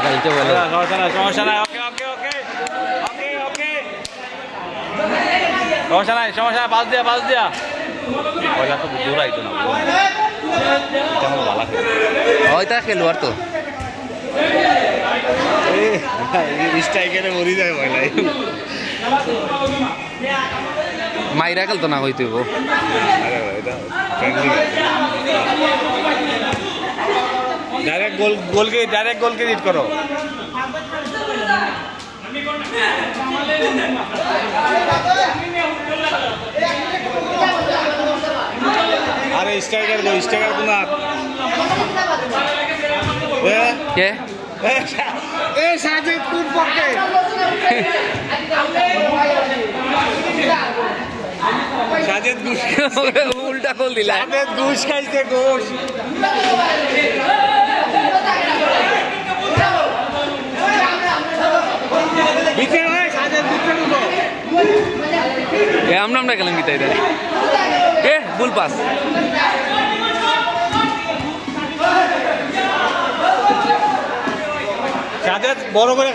খেলতে বলে সমস্যা নাই ওকে ওকে ওকে ওকে ওকে সমস্যা নাই পাস দিয়া পয়লা তো দূর আইতো না তেমন ভালো ওইটা খেলোয়াড় তো স্ট্রাইকারে মরি যায় পয়লাই মাইরা খেলতো না হইতে ডাইরেক্ট গোলকে হিট করো আরে স্ট্রাইকার কোনা কে এ সাজিদ কোন পক্ষে সাজিদ ঘুষ উল্টা গোল দিলা সাজিদ ঘুষ খাইছে ঘুষ ভিতরে ভাই সাজিদ ভিতরে ঢুকো এ আমরা গেলাম কি তাই এ বুল পাস সাজিদ বড় করে